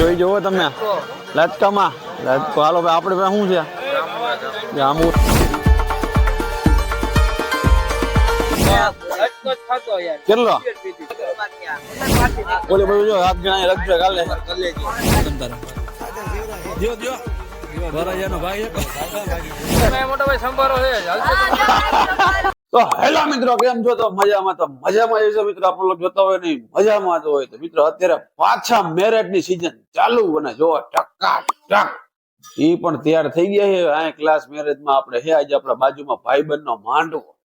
જોઈ જોવો તમે લચકામાં લચકો હાલો ભાઈ આપણે પાસે શું છે જાંબુ કેટલો ઓલે બધું જો હાથ ગણાય લગજે કાલે જો જો વરાજાનો ભાઈ મોટો ભાઈ સંભારો છે તો હેલો મિત્રો કેમ છો તો મજામાં જઈશું મિત્રો આપણે લોકો જોતા હોય નહીં મજામાં તો હોય તો મિત્રો અત્યારે પાછા મેરેજ ની સીઝન ચાલુ અને જો ટકા ટક ઈ પણ તૈયાર થઈ ગયા છે આ ક્લાસ મેરેજ માં આપણે હે આજે આપણા બાજુમાં ભાઈબંધ નો માંડવો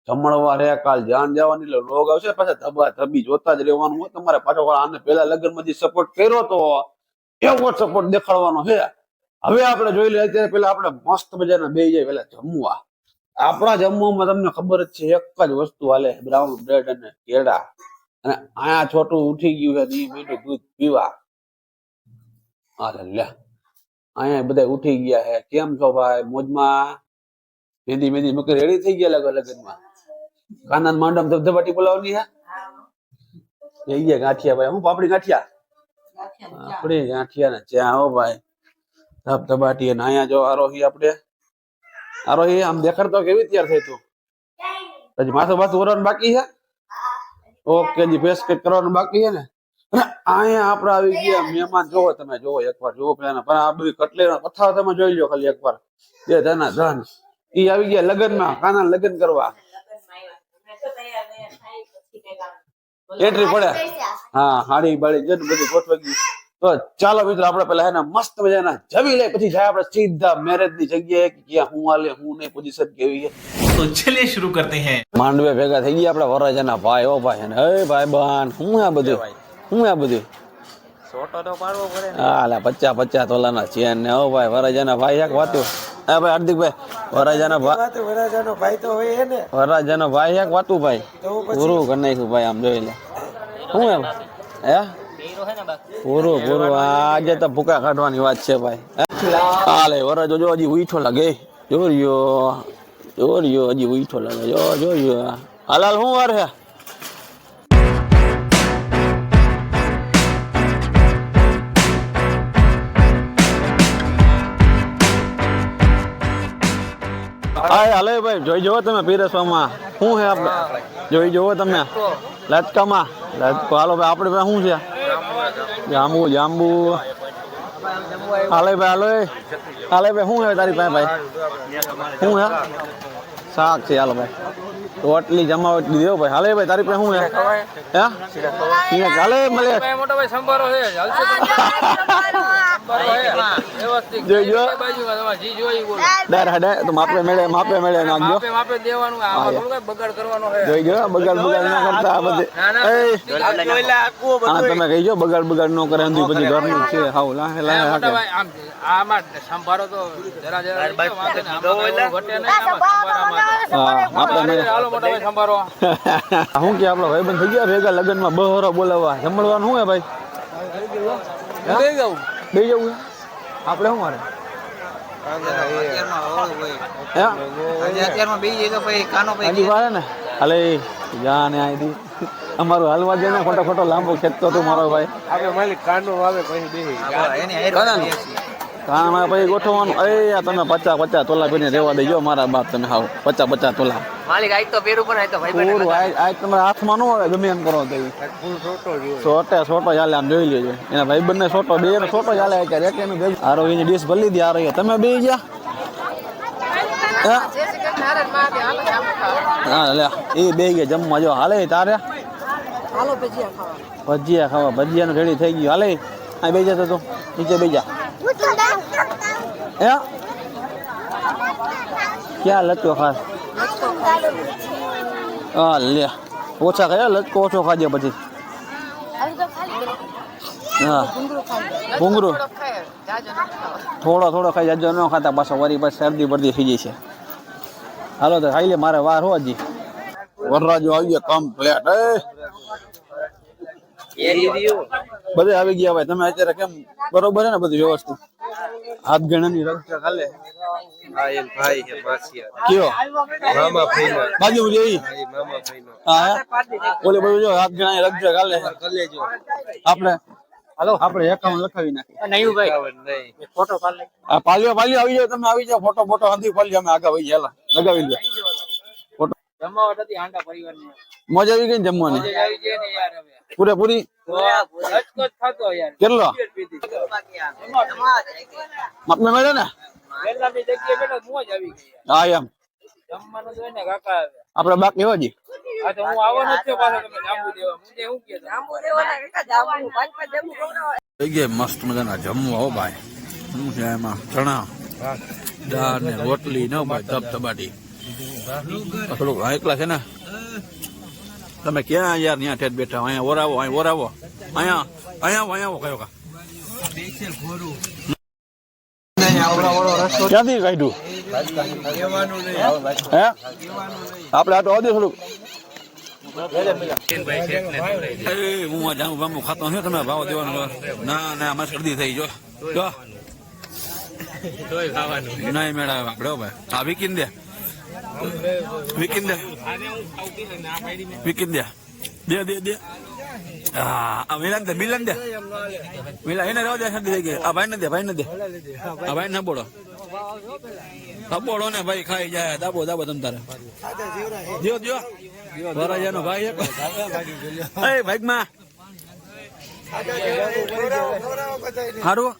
જમણવાર હે કાલ જાન જવાની એટલે લોગ આવશે પાછા ધબા ધબી જોતા જ રહેવાનું હોય તમારે પાછો આને પેલા લગ્ન માં જે સપોર્ટ કર્યો તો એવો સપોર્ટ દેખાડવાનો છે હવે આપણે જોઈ લઈએ અત્યારે પેલા આપણે મસ્ત મજાના બે જાય પેલા જમવા આપણા જમવામાં તમને ખબર જ છે એક જ વસ્તુ હાલે બ્રાઉન બ્રેડ અને કેળા અને આયા છોટું ઉઠી ગયું છે મીઠું દૂધ પીવા અરે લે અહીંયા બધા ઉઠી ગયા છે કેમ છો ભાઈ મોજમાં મેંદી મૂકી રેડી થઈ ગયા લગનમાં કાંદા માંડમ ધબધબાટી બોલાવવાની હે જઈએ ગાંઠિયા ભાઈ હું પાપડી ગાંઠિયા આપડી ગાંઠિયા ને ચા હો ભાઈ ધબધબાટી અને અહીંયા જો આરોહી આપણે આરોહી આમ દેખાડતો કેવી તૈયાર થઈ તું હજી માથું ઓરવાનું બાકી છે ઓકે જી ફેસ કટ કરવાનું બાકી છે ને અહીંયા આપણે આવી ગયા મહેમાન જોવો તમે જોવો એકવાર જોવો પેલા પણ આ બધી કટલેના કથા તમે જોઈ લો ખાલી એકવાર બે ધના ધન ઈ આવી ગયા લગ્નમાં કાના લગ્ન કરવા એન્ટ્રી પડે હા હાડી બાળી જેટલું બધું ગોઠવાઈ ગયું તો ચાલો મિત્રો આપણે પેલા એના મસ્ત મજાના જમી લે પછી જાય આપણે સીધા મેરેજ ની જગ્યાએ કે ક્યાં હું હાલે હું નહીં પોઝિશન કેવી છે તો ચલિए शुरू करते हैं માંડવે ભેગા થઈ ગયા આપડા વરરાજાના ભાઈ ઓ ભાઈ ને હે ભાઈ બહાન હું આ બધું છોટો તો પાડવો પડે ને હા લા 50 તોલાના ચેન ને ઓ ભાઈ વરરાજાના ભાઈ એક વાતું હા ભાઈ હાર્દિકભાઈ વરરાજાનો ભાઈ તો હોય ને વરરાજાનો ભાઈ એક વાતું ભાઈ પૂરું કરી નાખ્યું ભાઈ આમ જોઈ લે શું એમ હે પૂરું આજે તો ભૂકા કાઢવાની વાત છે ભાઈ હાલે વરરાજો જો હજી ઉઠો લાગે જોરિયો હજી ઉઠો લાગે જોરિયો હાલાલ શું વાર હે હાલે ભાઈ જોઈ જોવો તમે પીરસવામાં શું છે આપણે જોઈ જોવો તમે લચકામાં લચકો હાલો ભાઈ આપણે પાસે શું છે જાંબુ હાલે ભાઈ ભાઈ શું છે તારી પાસે ભાઈ શું છે શાક છે હાલો ભાઈ રોટલી જમાવટ દેવો ભાઈ હાલે ભાઈ તારી પાસે શું છે હે હાલે મળે મોટો ભાઈ સંભારો છે જોઈ જો તો માપે મેળે નાખજો બગાડ કરવાનો છે જોઈ જો બગાડ ના કરતા આ બધે હા તમે કહીજો બગાડ ન કરે અંધી પછી ઘરનું છે હાવ લાહે આમાં સંભારો તો જરા શું કે આપડો ભાઈબંધ થઈ ગયા ભેગા લગ્નમાં બહોરો બોલાવવા જમણવાનું શું હે ભાઈ બે જવું આપણે શું મારે ને હાલે જાને આઈ અમારું હાલવા દે ને ખોટો લાંબો ખેંચતો હતો મારો ભાઈ કાનમાં પછી ગોઠવવાનું તમે 50 તોલા પીને રેવા દેજો મારા બાપ તમે હાવ 50 તોલા આજ તમારા હાથમાં ન આવે ગમે એમ કરો તો છોટો ચાલે આમ જોઈ લેજો એના ભાઈ બંને છોટો બે નો છોટો ચાલે અત્યારે એક એનું ભેગું આરો એની ડીશ ભરી દીધી આરો તમે બે ગયા હા લે એ બે ગયા જમવા જો હાલે તારે ભજીયા ખાવા ભજીયાનું રેડી થઈ ગયું હાલે આ બે જતો તો નીચે બે જા ક્યાં લચકો ખાસ હા લે ઓછા ખાય લચકો ઓછો ખાજે પછી હા ભૂંગળું થોડો ખાઈ જાજો ન ખાતા પાછો વરી પછી શરદી બરદી થઈ જાય છે હાલો તો ખાઈ લે મારે વાર હો હજી વરરાજો આવી ગયા કમ્પ્લેટ બધે આવી ગયા ભાઈ તમે અત્યારે કેમ બરોબર છે ને બધું વ્યવસ્થિત હાથ ગણાની રક્ષા ખાલે કયો બાજુ જઈ હા ઓલે બધું જો હાથ ગણાની રક્ષા ખાલે આપણે હાલો આપણે એકાઉન્ટ લખાવી નાખીએ. નહીં ભાઈ ફોટો પાડ લે. આ પાલિયો આવી જાવ, તમે આવી જાવ. ફોટો હંધી પાલિયો અમે આગળ વહી ગયા. લગાવી લે ફોટો. જમાવટ હતી હાંડા પરિવારની. મજા આવી ગઈ ને જમવાની? મજા આવી ગઈ ને યાર હવે. પૂરેપૂરી. હચકોચ ખાતો યાર. કેટલો આપણે મળે ને? પહેલાની જગ્યાએ બેઠો મોજ આવી ગઈ યાર. હા એમ જમવાનું જોઈને કાકા આપડે બાકી હોજી. આ તો હું આવવાનો જ છું પાછો તમે જાંબુ દેવા. મુજે શું કે જાંબુ દેવાના કાકા જાંબુ પાંચ જાંબુ ખવડાવો. થઈ ગયા મસ્ત મજાના જમવા હો ભાઈ. શું છે એમાં? ચણા, દાળ ને રોટલી ન ભાઈ, ધબધબાટી. થોડુંક એકલા છે ને તમે ક્યાં યાર ત્યાં ઠેઠ બેઠા? અહીંયા ઓરાવો, અહીંયા ઓરાવો, અહીંયા કયો કા ક્યાંથી કાઢ્યું હે? આપડે આ તો આવડે થોડુંક. હું આ જામું બામું ખાતો નથી. તમે ભાવ દેવાનો? ના આમાં શરદી થઈ જો નહીં મેળાવે આપડે ભાઈ. હા વીકીને દે દે. હા મિલન દે એને રહો દે. શરદી થઈ ગઈ. આ ભાઈ ને દે. આ ભાઈ ને બોલો ને ભાઈ ખાઈ જાય. દાબો તમ તારે જો વરાજાનો ભાઈ ભાઈ માં સારું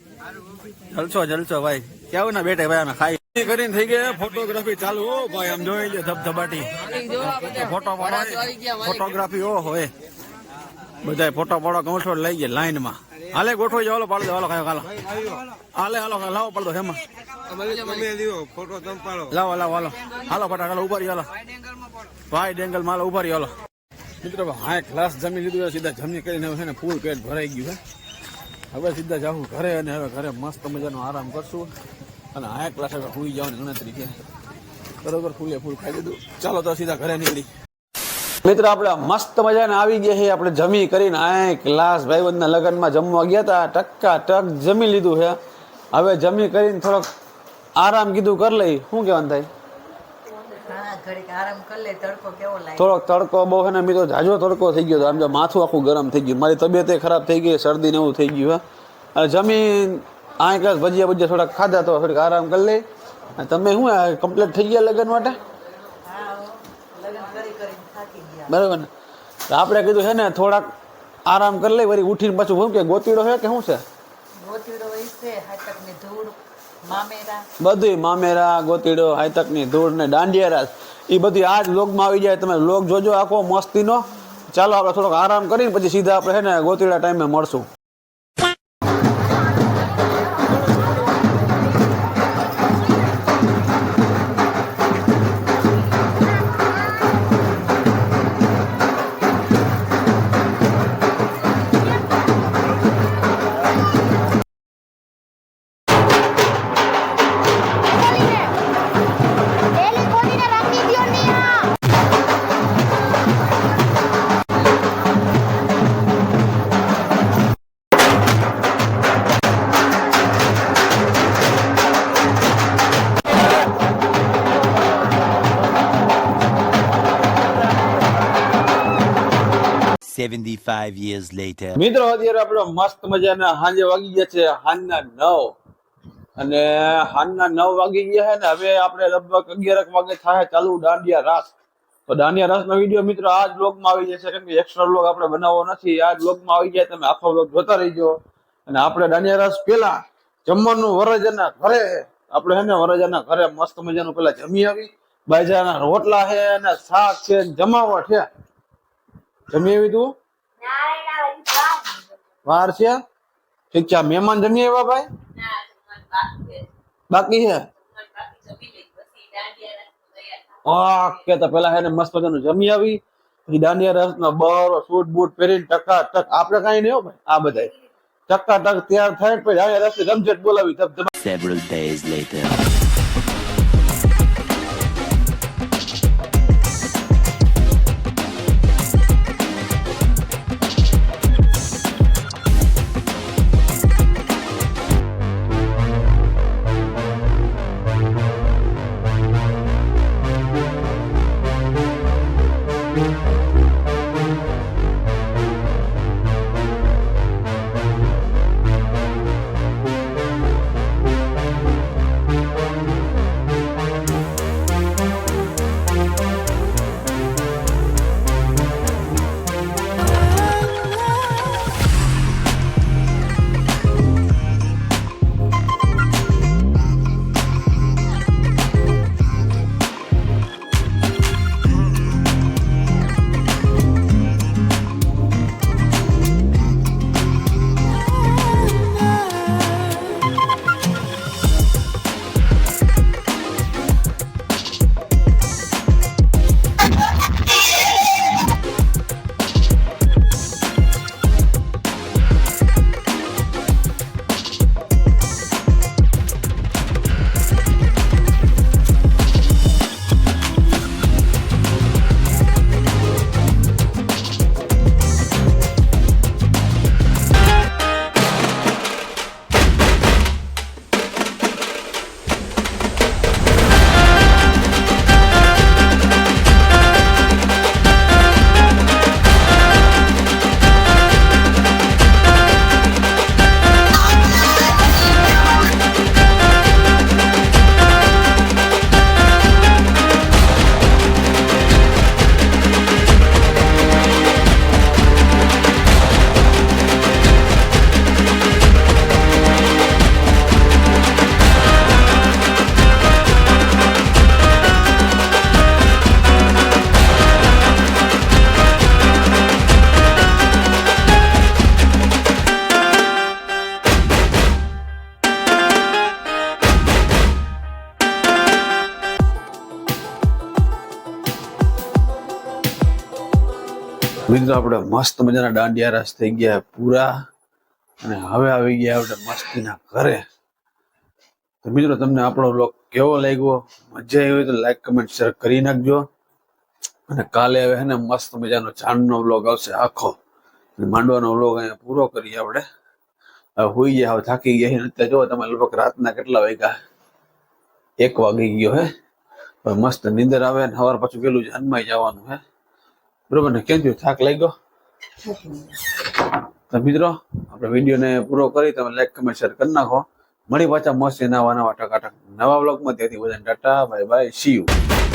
જલસો ભાઈ. કેવું ના બેઠે ભાઈ અમે ખાઈ કરીને થઈ ગયા. ફોટોગ્રાફી ચાલુ હો ભાઈ. આમ જોઈ લે ધબધબાટી ફોટોગ્રાફી હોય બધા. ફોટો પાડો ગોઠવો લઈ ગયા લાઈન માં. હાલે ગોઠવી જાવ. પાડો હાલો ખાલો હાલે લાવો પડતો હેમાં લાવો હાલો ફટાક હાલો ઉભા હાલો ભાઈ ડેંગલ માલો ઉભા હાલો. મિત્રો હા ક્લાસ જમી લીધું. સીધા જમી કરીને છે ને ફૂલ પેટ ભરાઈ ગયું છે. હવે સીધા જાઉં ઘરે અને હવે ઘરે મસ્ત મજાનો આરામ કરશું. અને આ ક્લાસ હવે સુઈ જવાની ગણતરી છે. બરોબર ફૂલ ખાઈ લીધું. ચાલો તો સીધા ઘરે નીકળી. મિત્રો આપણે મસ્ત મજાને આવી ગયા છે. આપણે જમી કરીને આ ક્લાસ ભાઈબંધના લગ્નમાં જમવા ગયા હતા. ટક જમી લીધું છે. હવે જમી કરીને થોડોક આરામ કીધું કરી લઈ. શું કહેવાનું થાય? થોડોક તડકો બહુ છે ને મિત્રો જાજો તડકો થઈ ગયો. આમ જો માથું આખું ગરમ થઈ ગયું. મારી તબિયત ખરાબ થઈ ગઈ. શરદી ને એવું થઈ ગયું. અને જમીન આ ક્લાસ ભજીયા થોડાક ખાધા તો થોડીક આરામ કરી લઈ. તમે શું કમ્પ્લીટ થઈ ગયા લગ્ન માટે? બરાબર ને? આપણે કીધું છે ને થોડાક આરામ કરી લઈ. વળી ઉઠીને પાછું શું કે ગોતીડો છે કે શું છે? બધું મામેરા ગોતીડો હાઈતક ની ધૂળ ને દાંડિયા રાસ એ બધી આજ વ્લોગમાં આવી જાય. તમે વ્લોગ જોજો આખો મસ્તીનો. ચાલો આપણે થોડોક આરામ કરીને પછી સીધા આપણે છે ને ગોતીડા ટાઈમે મળશું. years later. મિત્રો અત્યારે આપણે મસ્ત મજાના સાંજે વાગી ગયા છે સાંજના 9 અને સાંજના 9 વાગી ગયા છે ને હવે આપણે લગભગ 11 વાગે થાય ચાલુ દાંડિયા રાસ. તો દાંડિયા રાસનો વિડીયો મિત્રો આ જ બ્લોગમાં આવી જશે. કેમ કે એક્સ્ટ્રા બ્લોગ આપણે બનાવવો નથી. આ જ બ્લોગમાં આવી જાય. તમે આખો બ્લોગ જોતા રહીજો. અને આપણે દાંડિયા રાસ પેલા જમવાનું વરરાજાના ઘરે આપણે છે ને વરરાજાના ઘરે મસ્ત મજાનું પેલા જમી આવી. બાજરાના રોટલા છે અને શાક છે જમાવટ છે. જમી આવી તું? વાર છે? ઠીક છે. મહેમાન જમી આવ્યા ભાઈ? બાકી છે? ઓકે તો પેલા એને મસ્ત મજાનું જમી આવી. પછી દાંડિયા રસ નો બરો સૂટ બૂટ પહેરીને ટકાટક આપણે કઈ નહીં હો ભાઈ. આ બધા ટકાટક તૈયાર થાય પછી દાંડિયા રસ રમઝટ બોલાવી. Several days later. મિત્રો આપણે મસ્ત મજાના દાંડિયા રાસ થઈ ગયા પૂરા અને હવે આવી ગયા આપણે મસ્તીના ઘરે. તો મિત્રો તમને આપણો વ્લોગ કેવો લાગ્યો, મજા આવી હોય તો લાઈક કમેન્ટ શેર કરી નાખજો. અને કાલે હવે હે ને મસ્ત મજાનો ચાંદનો વ્લોગ આવશે આખો. માંડવાનો વ્લોગ અહીંયા પૂરો કરીએ આપણે. હવે હોઈ ગયા, હવે થાકી ગયા. અત્યારે જો તમે લગભગ રાતના કેટલા વાગ્યા, 1 વાગી ગયો હે. હવે મસ્ત નીંદર આવે ને સવાર પાછું પેલું જન્માઈ જવાનું હે. બરોબર ને? કેમ થયું, થાક લાગ્યો? તો મિત્રો આપણે વિડીયોને પૂરો કરી તમે લાઈક કમેન્ટ શેર કરી નાખો. મળી પાછા મસ્ત નવા ટકાટક નવા વ્લોગમાં. ત્યાંથી બધાને Tata bye bye, C you.